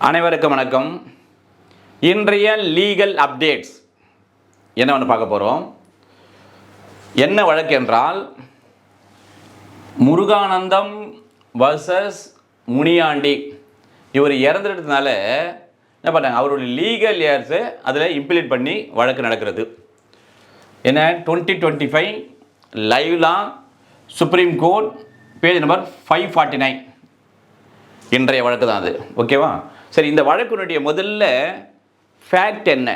அனைவருக்கும் வணக்கம். இன்றைய லீகல் அப்டேட்ஸ் என்னவென்று பார்க்க போகிறோம். என்ன வழக்கு என்றால் முருகானந்தம் வர்சஸ் முனியாண்டி. இவர் இறந்துட்டதுனால என்ன பண்ணாங்க, அவருடைய லீகல் இயர்ஸு அதில் இம்ப்ளிமெண்ட் பண்ணி வழக்கு நடக்கிறது. என்ன 2025 லைவ்லா சுப்ரீம் கோர்ட் பேஜ் நம்பர் 549 இன்றைய வழக்கு தான் அது. ஓகேவா? சரி, இந்த வழக்கினுடைய முதல்ல ஃபேக்ட் என்ன?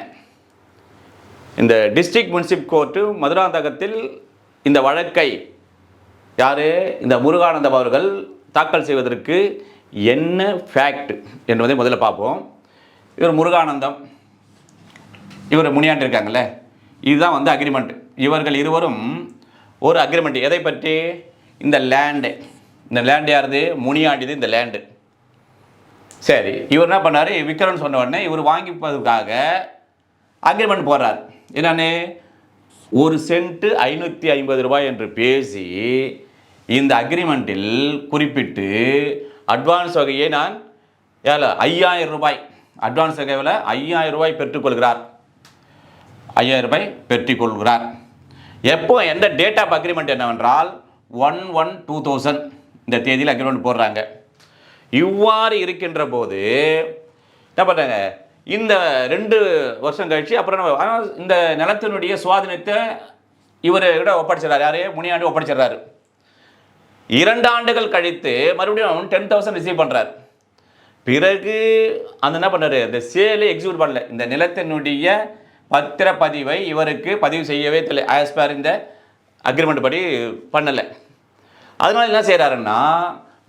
இந்த டிஸ்ட்ரிக்ட் முனிசிபல் கோர்ட்டு மதுராந்தகத்தில் இந்த வழக்கை யார், இந்த முருகானந்தம் அவர்கள் தாக்கல் செய்வதற்கு என்ன ஃபேக்ட் என்பதை முதல்ல பார்ப்போம். இவர் முருகானந்தம், இவர் முனியாண்டி இருக்காங்கல்ல, இதுதான் வந்து அக்ரிமெண்ட். இவர்கள் இருவரும் ஒரு அக்ரிமெண்ட். எதை பற்றி? இந்த லேண்டு. இந்த லேண்டு யாருது? முனியாண்டிது இந்த லேண்டு. சரி, இவர் என்ன பண்ணார், விற்கிறோன்னு சொன்ன உடனே இவர் வாங்கிப்பதற்காக அக்ரிமெண்ட் போடுறார். என்னன்னு, 1 சென்ட்டு 550 ரூபாய் என்று பேசி இந்த அக்ரிமெண்ட்டில் குறிப்பிட்டு அட்வான்ஸ் வகையை நான் 5000 ரூபாய், அட்வான்ஸ் வகையில் 5000 ரூபாய் பெற்றுக்கொள்கிறார். 5000 ரூபாய் பெற்றுக்கொள்கிறார். எப்போ, எந்த டேட் ஆஃப் அக்ரிமெண்ட் என்னவென்றால் 1/1/2000 இந்த தேதியில் அக்ரிமெண்ட் போடுறாங்க. இவ்வாறு இருக்கின்ற போது என்ன பண்ணுறாங்க, இந்த 2 வருஷம் கழிச்சு அப்புறம் இந்த நிலத்தினுடைய சுவாதீனத்தை இவர்கிட்ட ஒப்படைச்சிடறாரு. யாரே? முனியாண்டி ஒப்படைச்சிடறாரு. 2 ஆண்டுகள் கழித்து மறுபடியும் 10,000 ரிசீவ் பண்ணுறார். பிறகு அந்த என்ன பண்ணுறாரு, இந்த சேலை எக்ஸிக்யூட் பண்ணல. இந்த நிலத்தினுடைய பத்திரப்பதிவை இவருக்கு பதிவு செய்யவே தெரியல. ஆஸ் பர் இந்த அக்ரிமெண்ட் படி பண்ணலை. அதனால என்ன செய்கிறாருன்னா,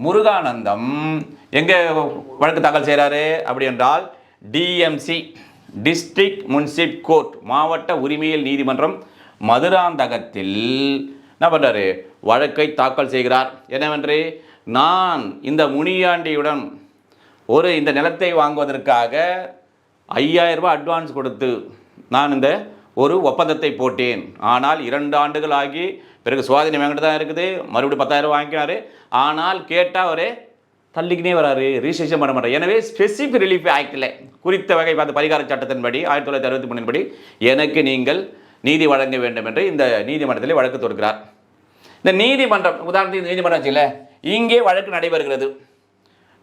முருகானந்தம் எங்கே வழக்கு தாக்கல் செய்கிறாரு அப்படி என்றால் டிஎம்சி, டிஸ்ட்ரிக்ட் முனிசிபல் கோர்ட், மாவட்ட உரிமையியல் நீதிமன்றம் மதுராந்தகத்தில் என்ன பண்ணுறாரு, வழக்கை தாக்கல் செய்கிறார். என்னவென்று, நான் இந்த முனியாண்டியுடன் இந்த நிலத்தை வாங்குவதற்காக 5000 ரூபாய் அட்வான்ஸ் கொடுத்து நான் இந்த ஒரு ஒப்பந்தத்தை போட்டேன். ஆனால் 2 ஆண்டுகள் ஆகி பிறகு சுவாதீனம் என்கிட்ட தான் இருக்குது. மறுபடியும் 10,000 வாங்கினார். ஆனால் கேட்டால் அவரே தள்ளிக்கினே வராரு, ரிஜிஸ்ட்ரேஷன் பண்ண மாட்டார். எனவே ஸ்பெசிஃபிக் ரிலீஃப் ஆக்டில் குறித்த வகை பார்த்து பரிகார சட்டத்தின்படி 1963 படி எனக்கு நீங்கள் நீதி வழங்க வேண்டும் என்று இந்த நீதிமன்றத்தில் வழக்கு தொடுக்கிறார். இந்த நீதிமன்றம், உதாரணத்துக்கு நீதிமன்றம் வச்சுல, இங்கே வழக்கு நடைபெறுகிறது.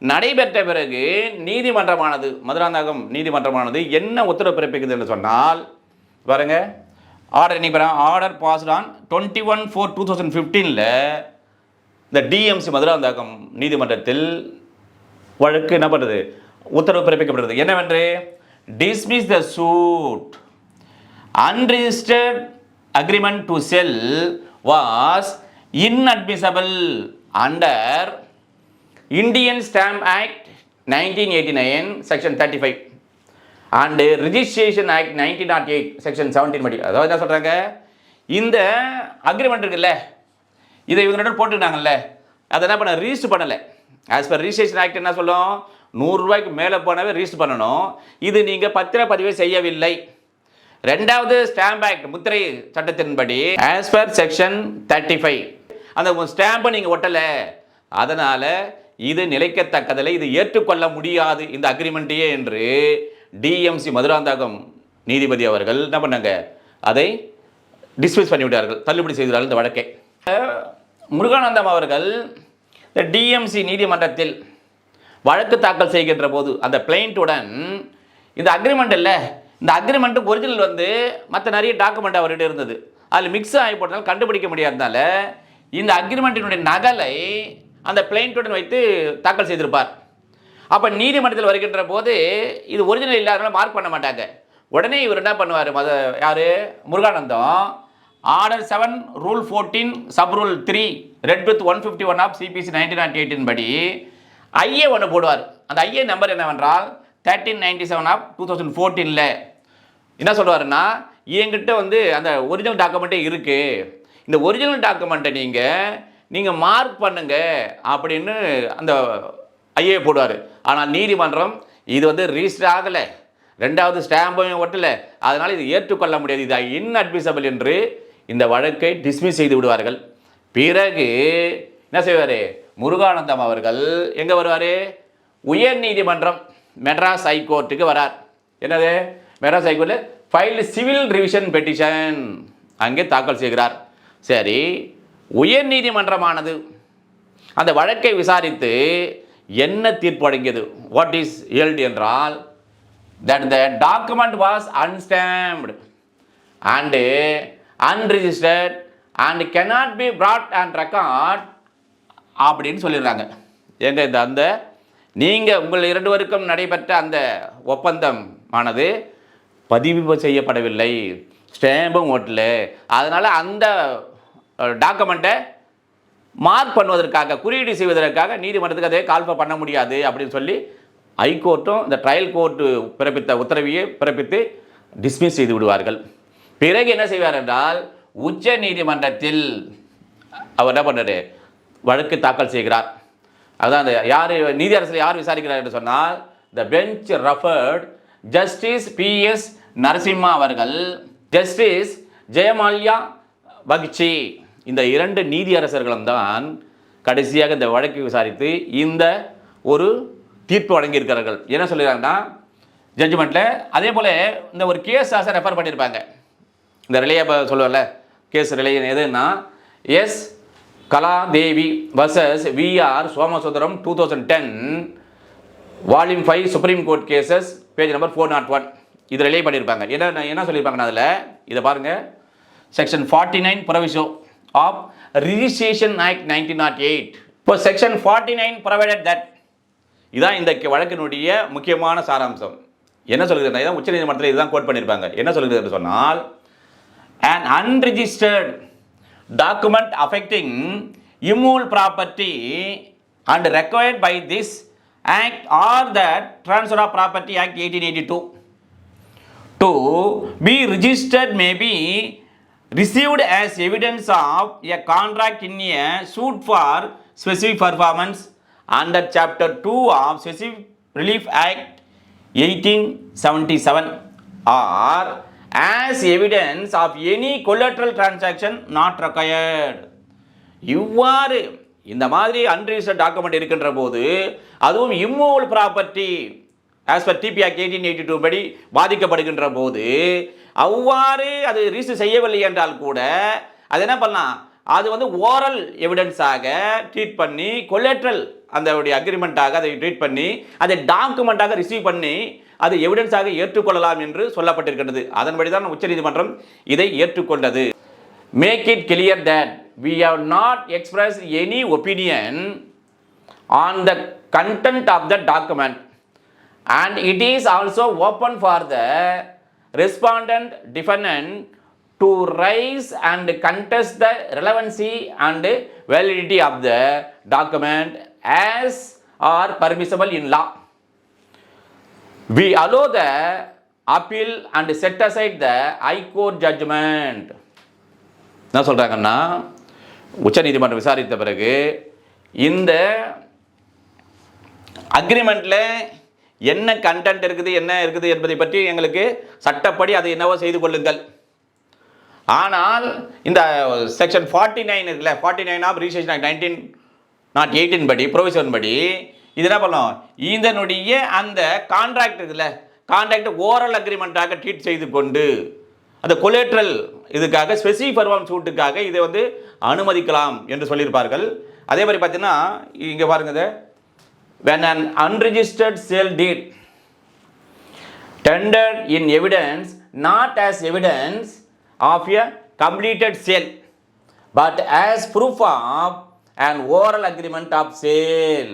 நடைபெற்ற பிறகு நீதிமன்றமானது, மதுராந்தகம் நீதிமன்றமானது என்ன உத்தரவு பிறப்பிக்குது என்று சொன்னால், பாருங்க, ஆர்டர் என்ன, ஆர்டர் பாஸ்ட் ஆன் 21/4/2015 இந்த டிஎம்சி மதுராந்தகம் நீதிமன்றத்தில் வழக்கு என்ன பண்ணுறது, உத்தரவு பிறப்பிக்கப்படுறது. என்னவென்று, dismiss the suit. Unregistered agreement to sell was inadmissible under Indian Stamp Act 1989 section 35 and Registration Act 1908 section 17 படி. அதாவது என்ன சொல்கிறாங்க, இந்த அக்ரிமெண்ட் இருக்குல்ல, இதை இவங்களோட போட்டுக்கிட்டாங்கல்ல, அதை என்ன பண்ண, ரிஜிஸ்டர் பண்ணலை. ஆஸ் பர் ரிஜிஸ்ட்ரேஷன் ஆக்ட் என்ன சொல்லும், 100 ரூபாய்க்கு மேலே போனவே ரிஜிஸ்டர் பண்ணணும். இது நீங்கள் பத்திரப்பதிவை செய்யவில்லை. 2வது ஸ்டாம்ப் ஆக்ட், முத்திரை சட்டத்தின்படி ஆஸ் பர் செக்ஷன் 35 அந்த ஸ்டாம்பை நீங்கள் ஒட்டலை. அதனால் இது நிலைக்கத்தக்கதில்லை, இது ஏற்றுக்கொள்ள முடியாது இந்த அக்ரிமெண்ட்டையே என்று டிஎம்சி மதுராந்தகம் நீதிபதி அவர்கள் என்ன பண்ணாங்க, அதை டிஸ்மிஸ் பண்ணிவிட்டார்கள், தள்ளுபடி செய்தார்கள் இந்த வழக்கை. முருகானந்தம் அவர்கள் இந்த டிஎம்சி நீதிமன்றத்தில் வழக்கு தாக்கல் செய்கின்ற போது அந்த பிளைண்ட்டுடன் இந்த அக்ரிமெண்ட் இல்லை, இந்த அக்ரிமெண்ட்டு ஒரிஜினல் வந்து மற்ற நிறைய டாக்குமெண்ட் அவர்கிட்ட இருந்தது, அதில் மிக்ஸ் ஆகி போட்டதால் கண்டுபிடிக்க முடியாதனால இந்த அக்ரிமெண்ட்டினுடைய நகலை அந்த பிளைண்ட்டுடன் வைத்து தாக்கல் செய்திருப்பார். அப்போ நீதிமன்றத்தில் வருகின்ற போது இது ஒரிஜினல் இல்லாதனால மார்க் பண்ண மாட்டாங்க. உடனே இவர் என்ன பண்ணுவார், யார், Muruganantham, order 7 rule 14 sub rule 3 read with 151 of CPC 1908 படி ஐஏ ஒன்று போடுவார். அந்த ஐஏ நம்பர் என்னவென்றால் 1397 ஆஃப் 2014 என்ன சொல்லுவாருன்னா, என்கிட்ட வந்து அந்த ஒரிஜினல் டாக்குமெண்ட்டே இருக்குது, இந்த ஒரிஜினல் டாக்குமெண்ட்டை நீங்கள் மார்க் பண்ணுங்க அப்படின்னு அந்த ஐஏ போடுவார். ஆனால் நீதிமன்றம் இது வந்து ரிஜிஸ்டர் ஆகலை, 2வது ஸ்டாம்பையும் ஒட்டலை, அதனால் இது ஏற்றுக்கொள்ள முடியாது, இது இன்அட்மிசபிள் என்று இந்த வழக்கை டிஸ்மிஸ் செய்து விடுவார்கள். பிறகு என்ன செய்வார், முருகானந்தம் அவர்கள் எங்கே வருவார், உயர் நீதிமன்றம் மெட்ராஸ் ஹைகோர்ட்டுக்கு வரார். என்னது மெட்ராஸ் ஹைகோர்ட்டில் ஃபைல் சிவில் ரிவிஷன் பெட்டிஷன் அங்கே தாக்கல் செய்கிறார். சரி, உயர் நீதிமன்றமானது அந்த வழக்கை விசாரித்து என்ன தீர்ப்பு வழங்கியது? வாட் இஸ் ஹெல்ட் என்றால் that the document was unstamped and unregistered and cannot be brought and record அப்படின்னு சொல்லிடுறாங்க. எங்க இந்த அந்த நீங்கள் உங்கள் இரண்டுவருக்கும் நடைபெற்ற அந்த ஒப்பந்தம் ஆனது பதிவு செய்யப்படவில்லை, ஸ்டாம்பும் ஓட்டல, அதனால் அந்த டாக்குமெண்ட்டை மார்க் பண்ணுவதற்காக குறியீடு செய்வதற்காக நீதிமன்றத்துக்கு அதை கால்ஃபர் பண்ண முடியாது அப்படின்னு சொல்லி ஹைகோர்ட்டும் இந்த ட்ரையல் கோர்ட்டு பிறப்பித்த உத்தரவையை பிறப்பித்து டிஸ்மிஸ் செய்து விடுவார்கள். பிறகு என்ன செய்வார் என்றால் உச்ச நீதிமன்றத்தில் அவர் என்ன பண்ணுறாரு, வழக்கு தாக்கல் செய்கிறார். அதுதான் அந்த யார் நீதியரசர் யார் விசாரிக்கிறார் என்று சொன்னால் the bench referred justice PS Narasimha அவர்கள், ஜஸ்டிஸ் ஜெயமால்யா பக்சி, இந்த இரண்டு நீதியரசர்களும் தான் கடைசியாக இந்த வழக்கை விசாரித்து இந்த ஒரு தீர்ப்பு வழங்கியிருக்கிறார்கள். என்ன சொல்லிடுறாங்கன்னா ஜட்ஜ்மெண்ட்டில் அதே போல் இந்த ஒரு கேஸ் ரெஃபர் பண்ணியிருப்பாங்க. இந்த ரிலையை சொல்லுவார்ல கேஸ் ரிலே எதுன்னா S Kaladevi versus VR Somasundaram 2010 volume 5 supreme court cases page number 401 இது ரிலே பண்ணியிருப்பாங்க. என்ன சொல்லியிருப்பாங்கன்னா அதில் இதை பாருங்கள், section 49 provision of registration act 1908. இப்போ செக்ஷன் 49 ப்ரொவைடட் தட், இதான் இந்த வழக்கினுடைய முக்கியமான சாராம்சம். என்ன சொல்கிறது, இதான் உச்ச நீதிமன்றத்தில் இதுதான் கோட் பண்ணியிருப்பாங்க. என்ன சொல்கிறது என்று சொன்னால் an unregistered document affecting immovable property and required by this act or the Transfer of Property Act 1882 to be registered may be received as evidence of a contract in a suit for specific performance under Chapter 2 of Specific Relief Act 1877 or as evidence of any collateral transaction not required. இவ்வாறு இந்த மாதிரி unregistered document இருக்கின்ற போது அதுவும் immovable property as per TP act 1882 படி பாதிக்கப்படுகின்ற போது அவ்வாறு அது ரிஜிஸ்டர் செய்யவில்லை என்றால் கூட அது என்ன பண்ணலாம், அது வந்து ஓரல் எவிடன்ஸாக ட்ரீட் பண்ணி கொலேட்ரல் அந்த அக்ரிமெண்ட்டாக அதை ட்ரீட் பண்ணி அதை டாக்குமெண்ட்டாக ரிசீவ் பண்ணி அது எவிடன்ஸாக ஏற்றுக்கொள்ளலாம் என்று சொல்லப்பட்டிருக்கிறது. அதன்படி தான் உச்சநீதிமன்றம் இதை ஏற்றுக்கொண்டது. Make it clear that we have not expressed any opinion on the content of the document and it is also open for the respondent defendant to raise and contest the relevancy and validity of the document as are permissible in law. We allow the appeal and set aside the high court judgment. என்ன சொல்கிறாங்கன்னா உச்ச நீதிமன்றம் விசாரித்த பிறகு இந்த அக்ரிமெண்ட்டில் என்ன content இருக்குது என்ன இருக்குது என்பதை பற்றி எங்களுக்கு சட்டப்படி அதை என்னவோ செய்து கொள்ளுங்கள். ஆனால் இந்த செக்ஷன் 49 இருக்குல்ல, 49 ஆஃப் ரிஜிஸ்ட்ரேஷன் ஆக்ட் 1908 படி ப்ரொவிஷன் படி இது என்ன பண்ணோம், இதனுடைய அந்த கான்ட்ராக்ட் இருக்குல்ல, கான்ட்ராக்ட் ஓரல் அக்ரிமெண்ட்டாக ட்ரீட் செய்து கொண்டு அந்த கொலேட்ரல் இதுக்காக ஸ்பெசிஃபிக் பர்ஃபார்மன்ஸ் சூட்டுக்காக இதை வந்து அனுமதிக்கலாம் என்று சொல்லியிருப்பார்கள். அதே மாதிரி பார்த்தீங்கன்னா இங்கே பாருங்க, when an unregistered sale deed tendered in evidence not as evidence of a completed sale but as proof of an oral agreement of sale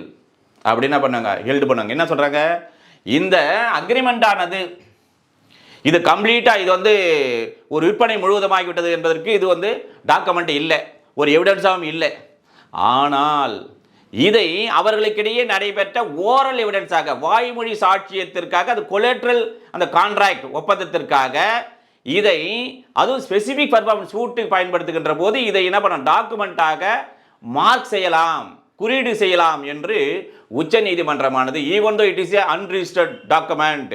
அப்படி என்ன பண்ணாங்க, ஹெல்ட் பண்ணாங்க. என்ன சொல்கிறாங்க, இந்த அக்ரிமெண்ட் ஆனது இது கம்ப்ளீட்டாக இது வந்து ஒரு விற்பனை முழுவதுமாகிவிட்டது என்பதற்கு இது வந்து டாக்குமெண்ட் இல்லை, ஒரு எவிடன்ஸாகவும் இல்லை. ஆனால் இதை அவர்களுக்கிடையே நடைபெற்ற ஓரல் எவிடன்ஸாக வாய்மொழி சாட்சியத்திற்காக அது கொலேட்ரல் அந்த கான்ட்ராக்ட் ஒப்பந்தத்திற்காக இதை அதுவும் ஸ்பெசிஃபிக் பர்ஃபார்மன்ஸ் சூட்டு பயன்படுத்துகின்ற போது இதை என்ன பண்ண டாக்குமெண்ட்டாக மார்க் செய்யலாம், குறியீடு செய்யலாம் என்று உச்ச நீதிமன்றமானது even though it is a unregistered document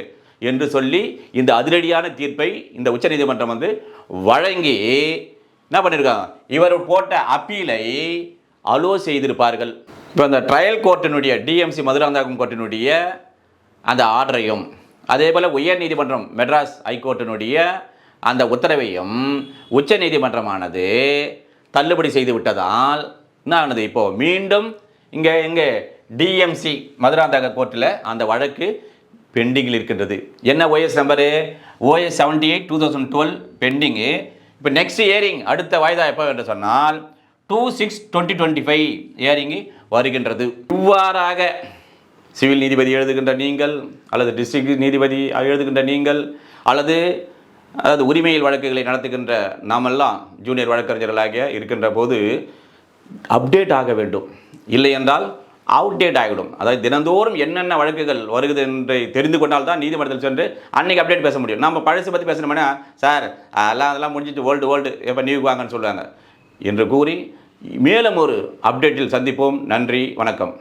என்று சொல்லி இந்த அதிரடியான தீர்ப்பை இந்த உச்ச நீதிமன்றம் வந்து வழங்கி என்ன பண்ணியிருக்காங்க, இவர் போட்ட அப்பீலை அலோ செய்திருப்பார்கள். இப்போ இந்த ட்ரையல் கோர்ட்டினுடைய டிஎம்சி மதுராந்தகம் கோர்ட்டினுடைய அந்த ஆர்டரையும் அதே போல் உயர் நீதிமன்றம் மெட்ராஸ் ஹைகோர்ட்டினுடைய அந்த உத்தரவையும் உச்ச நீதிமன்றமானது தள்ளுபடி செய்து விட்டதால் என்ன ஆனது? இப்போது மீண்டும் இங்கே டிஎம்சி மதுராந்தக கோர்ட்டில் அந்த வழக்கு பெண்டிங்கில் இருக்கின்றது. என்ன ஓஎஸ் நம்பரு? OS 78/2012 pending. இப்போ நெக்ஸ்ட் ஹியரிங் அடுத்த வாய்தா எப்போ என்று சொன்னால் 2/6/2025 ஹியரிங்கு வருகின்றது. இவ்வாறாக சிவில் நீதிபதி எழுதுகின்ற நீங்கள் அல்லது டிஸ்ட்ரிக்ட் நீதிபதி எழுதுகின்ற நீங்கள் அல்லது உரிமையில் வழக்குகளை நடத்துகின்ற நாமெல்லாம் ஜூனியர் வழக்கறிஞர்களாக இருக்கின்ற போது அப்டேட் ஆக வேண்டும். இல்லை என்றால் அவுடேட் ஆகிடும். அதாவது தினந்தோறும் என்னென்ன வழக்குகள் வருகிறது என்று தெரிந்து கொண்டால் தான் நீதிமன்றத்தில் சென்று அன்றைக்கி அப்டேட் பேச முடியும். நம்ம பழசு பற்றி பேசணும்னா சார் அதெல்லாம் முடிஞ்சிட்டு ஓல்டு எப்போ நியூக்கு வாங்கன்னு சொல்லுவாங்க என்று கூறி மேலும் ஒரு அப்டேட்டில் சந்திப்போம். நன்றி, வணக்கம்.